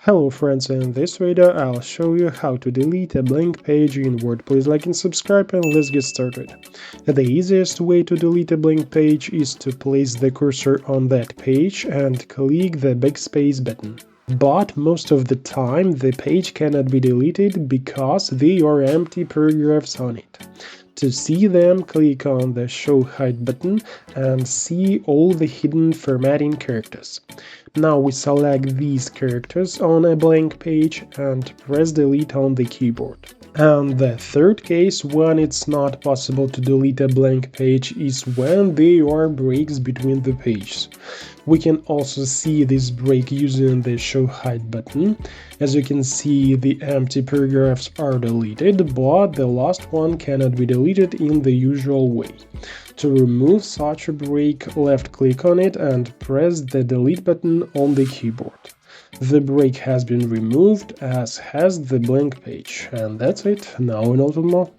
Hello friends, in this video I'll show you how to delete a blank page in Word. Please like and subscribe and let's get started. The easiest way to delete a blank page is to place the cursor on that page and click the backspace button. But most of the time the page cannot be deleted because there are empty paragraphs on it. To see them, click on the Show Hide button and see all the hidden formatting characters. Now we select these characters on a blank page and press delete on the keyboard. And the third case when it's not possible to delete a blank page is when there are breaks between the pages. We can also see this break using the Show Hide button. As you can see, the empty paragraphs are deleted, but the last one cannot be deleted in the usual way. To remove such a break, left-click on it and press the delete button on the keyboard. The break has been removed, as has the blank page. And that's it. Now we know more.